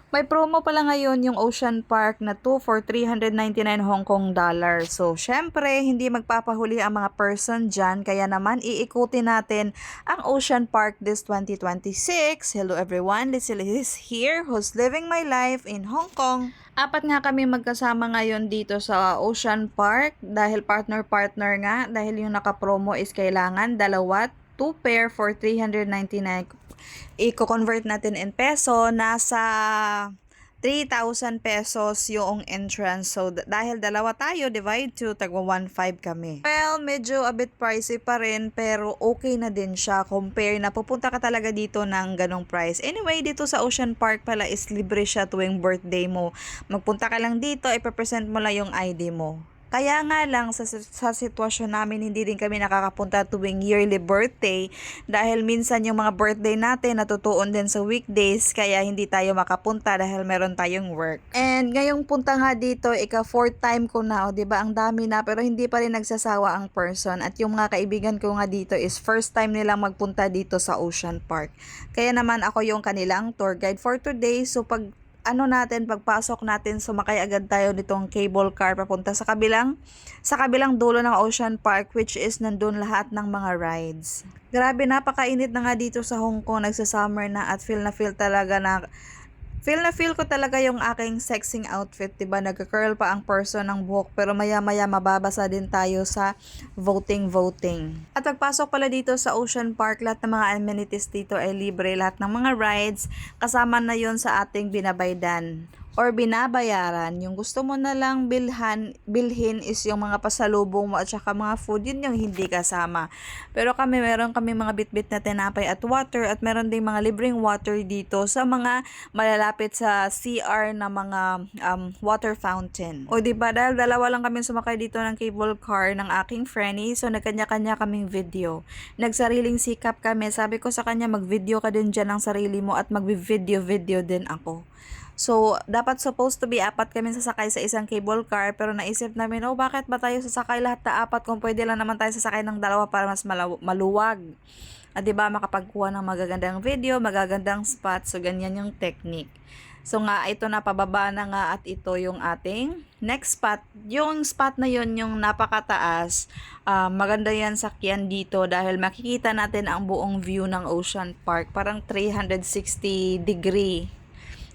May promo pala ngayon yung Ocean Park na 2 for 399 Hong Kong dollar. So, syempre, hindi magpapahuli ang mga person dyan. Kaya naman, iikutin natin ang Ocean Park this 2026. Hello everyone, this is here who's living my life in Hong Kong. Apat nga kami magkasama ngayon dito sa Ocean Park dahil partner-partner nga. Dahil yung nakapromo is kailangan dalawa, 2 pair for 399. I-convert natin in peso, nasa 3,000 pesos yung entrance. So, dahil dalawa tayo, divide 2, tagwa 1,500 kami. Well, medyo a bit pricey pa rin, pero okay na din siya. Compare na, pupunta ka talaga dito ng ganong price. Anyway, dito sa Ocean Park pala is libre siya tuwing birthday mo. Magpunta ka lang dito, ipapresent mo lang yung ID mo. Kaya nga lang sa sitwasyon namin hindi din kami nakakapunta tuwing yearly birthday dahil minsan yung mga birthday natin natutuon din sa weekdays kaya hindi tayo makapunta dahil meron tayong work. And ngayong punta nga dito, fourth time ko na, 'di ba? Ang dami na pero hindi pa rin nagsasawa ang person at yung mga kaibigan ko nga dito is first time nilang magpunta dito sa Ocean Park. Kaya naman ako yung kanilang tour guide for today. So pagpasok natin, sumakay agad tayo nitong cable car papunta sa kabilang dulo ng Ocean Park, which is nandun lahat ng mga rides. Grabe, napakainit na nga dito sa Hong Kong, nagsa-summer na at feel na feel ko talaga yung aking sexing outfit, 'di ba? Nagka-curl pa ang person ng buhok pero maya-maya mababasa din tayo sa voting. At pagpasok pala dito sa Ocean Park, lahat ng mga amenities dito ay libre, lahat ng mga rides kasama na 'yon sa ating binabaydan or binabayaran. Yung gusto mo na lang bilhin is yung mga pasalubong mo at saka mga food, yun yung hindi kasama. Pero meron kami mga bitbit na tinapay at water at meron ding mga libreng water dito sa mga malalapit sa CR na mga water fountain. O diba, dahil dalawa lang kami sumakay dito ng cable car ng aking friendly, so nagkanya-kanya kaming video. Nagsariling sikap kami. Sabi ko sa kanya, mag-video ka din dyan ng sarili mo at mag-video din ako. So, dapat supposed to be apat kami sasakay sa isang cable car pero naisip namin, bakit ba tayo sasakay lahat na apat kung pwede lang naman tayo sasakay ng dalawa para mas maluwag. At diba, makapagkuha ng magagandang video, magagandang spot. So, ganyan yung technique. So nga, ito na, pababa na nga at ito yung ating next spot. Yung spot na yun, yung napakataas, maganda yan sakyan dito dahil makikita natin ang buong view ng Ocean Park. Parang 360 degree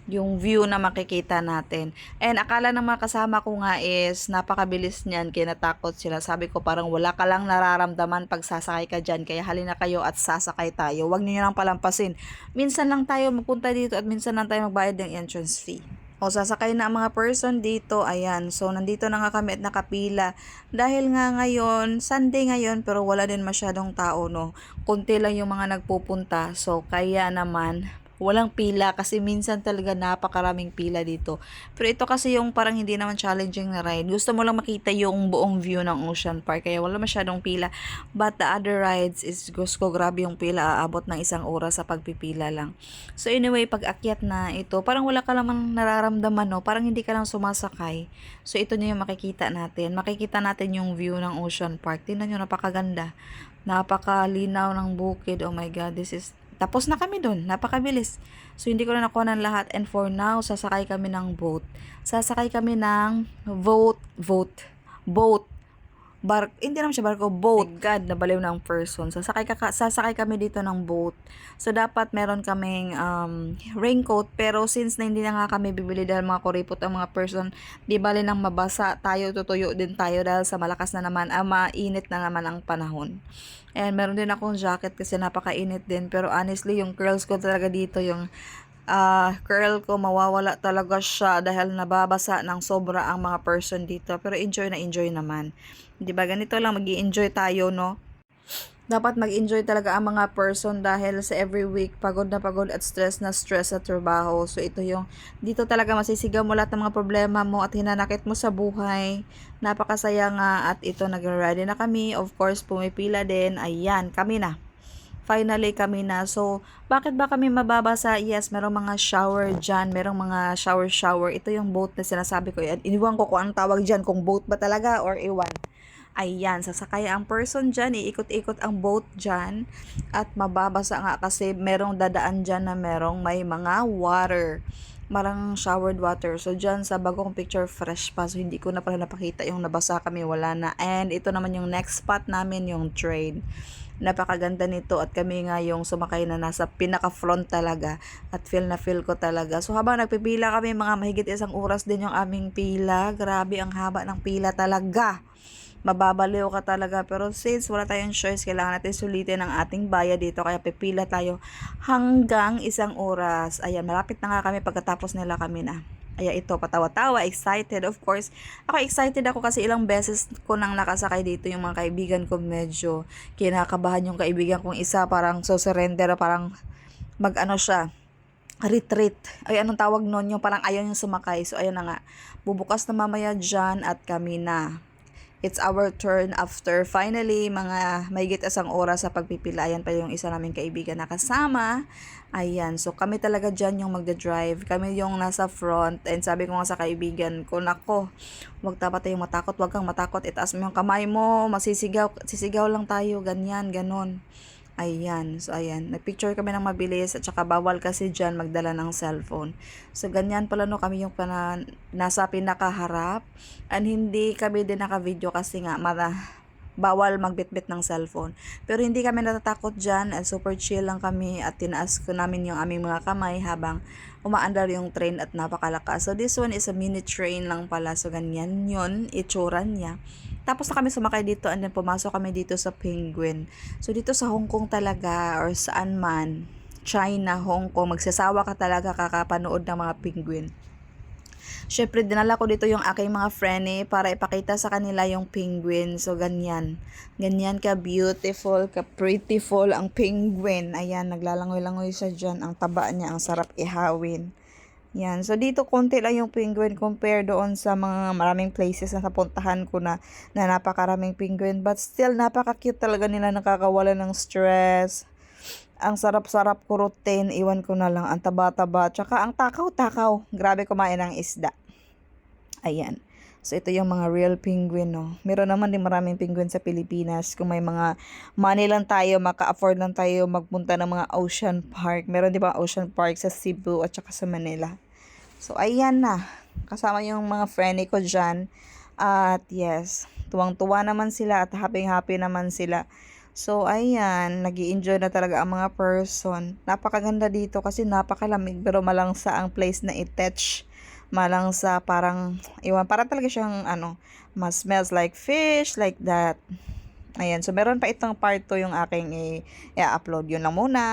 yung view na makikita natin. And akala ng mga kasama ko nga is napakabilis niyan, kaya natakot sila. Sabi ko parang wala ka lang nararamdaman pag sasakay ka dyan, kaya halina kayo at sasakay tayo. Huwag niyo lang palampasin. Minsan lang tayo magpunta dito at minsan lang tayo magbayad ng entrance fee. O sasakay na ang mga person dito, ayan. So nandito na nga kami at nakapila. Dahil nga ngayon, Sunday ngayon, pero wala din masyadong tao, no. Konti lang yung mga nagpupunta. So kaya naman walang pila kasi minsan talaga napakaraming pila dito. Pero ito kasi yung parang hindi naman challenging na ride. Gusto mo lang makita yung buong view ng Ocean Park kaya wala masyadong pila. But the other rides is gusto grabe yung pila, aabot ng 1 oras sa pagpipila lang. So anyway, pag akyat na ito, parang wala ka namang nararamdaman, no? Parang hindi ka lang sumasakay. So ito na yung makikita natin. Makikita natin yung view ng Ocean Park. Tingnan nyo, napakaganda. Napakalinaw ng bukid. Oh my God, tapos na kami doon, napakabilis. So, hindi ko na nakuha ng lahat. And for now, sasakay kami ng boat. Sasakay kami ng boat. Hindi naman siya barko, boat. My God, nabaliw ng person. Sasakay kami dito ng boat. So, dapat meron kaming raincoat. Pero since na hindi na nga kami bibili dahil mga kuripot ang mga person, di bali nang mabasa tayo, tutuyo din tayo dahil sa malakas na naman, mainit na naman ang panahon. And meron din akong jacket kasi napakainit din. Pero honestly, yung curls ko talaga dito, yung curl ko, mawawala talaga siya dahil nababasa ng sobra ang mga person dito. Pero enjoy na enjoy naman. Diba, ganito lang, mag-i-enjoy tayo, no? Dapat mag-enjoy talaga ang mga person dahil sa every week pagod na pagod at stress na stress sa trabaho. So dito talaga masisigaw mo lahat ng mga problema mo at hinanakit mo sa buhay. Napakasaya nga at ito nag-ready na kami. Of course, pumipila din. Ayan, kami na. Finally, kami na. So, bakit ba kami mababasa? Yes, merong mga shower dyan. Merong mga shower. Ito yung boat na sinasabi ko. Iniwan ko kung anong tawag dyan. Kung boat ba talaga or iwan. Ayan, sasakay ang person dyan, iikot-ikot ang boat dyan, at mababasa nga kasi merong dadaan dyan na may mga water. marang showered water. So, dyan sa bagong picture, fresh pa. So, hindi ko na pala napakita yung nabasa kami, wala na. And ito naman yung next spot namin, yung train. Napakaganda nito at kami nga yung sumakay na nasa pinaka-front talaga at feel na feel ko talaga. So, habang nagpipila kami, mga mahigit 1 oras din yung aming pila. Grabe, ang haba ng pila talaga. Mababaliw ka talaga. Pero since wala tayong choice, kailangan natin sulitin ang ating bayad dito. Kaya pipila tayo hanggang 1 oras. Ayan, malapit na nga kami pagkatapos nila kami na. Ayan, ito, patawa-tawa, excited. Of course, excited ako kasi ilang beses ko nang nakasakay dito yung mga kaibigan ko. Medyo kinakabahan yung kaibigan kong isa. Parang surrender, parang mag-ano siya, retreat. Ay, anong tawag nun? Yung parang ayaw yung sumakay. So, ayan na nga. Bubukas na mamaya dyan at kami na. It's our turn after finally mga mahigit 1 oras sa pagpipila. Ayan pa yung isa naming kaibigan na kasama. Ayan, so kami talaga dyan yung magda-drive. Kami yung nasa front. And sabi ko nga sa kaibigan ko, nako, huwag dapat tayong matakot, huwag kang matakot. Itaas mo yung kamay mo, sisigaw lang tayo, ganyan, ganon. Ayan, so ayan, nagpicture kami ng mabilis at saka bawal kasi dyan magdala ng cellphone. So ganyan pala no, kami yung nasa pinakaharap and hindi kami din naka-video kasi nga bawal magbitbit ng cellphone. Pero hindi kami natatakot dyan at super chill lang kami at tinaas ko namin yung aming mga kamay habang umaandar yung train at napakalakas. So this one is a mini train lang pala. So ganyan yun, itsura niya. Tapos na kami sumakay dito and then pumasok kami dito sa Penguin. So dito sa Hong Kong talaga or saan man, China, Hong Kong, magsasawa ka talaga kakapanood ng mga penguin. Syempre, dinala ko dito yung aking mga friend para ipakita sa kanila yung penguin. So, ganyan. Ganyan ka beautiful, ka prettyful ang penguin. Ayan, naglalangoy-langoy siya dyan. Ang taba niya, ang sarap ihawin. Yan. So, dito konti lang yung penguin compare doon sa mga maraming places na napuntahan ko na napakaraming penguin. But still, napaka-cute talaga nila, nakakawala ng stress. Ang sarap-sarap kurutin, iwan ko na lang, ang taba-taba. Tsaka ang takaw-takaw. Grabe kumain ng isda. Ayan. So, ito yung mga real penguin, no. Meron naman din maraming penguin sa Pilipinas. Kung may mga money lang tayo, maka-afford lang tayo magpunta ng mga ocean park. Meron di ba ocean park sa Cebu at saka sa Manila. So, ayan na. Kasama yung mga friend ko dyan. At yes, tuwang-tuwa naman sila at happy-happy naman sila. So, ayan, nag-i-enjoy na talaga ang mga person. Napakaganda dito kasi napakalamig pero malangsa ang place na i-touch. Malangsa, parang, iwan, parang talaga siyang, mas smells like fish, like that. Ayan, so meron pa itong part 2 yung aking i-upload. Yun lang muna.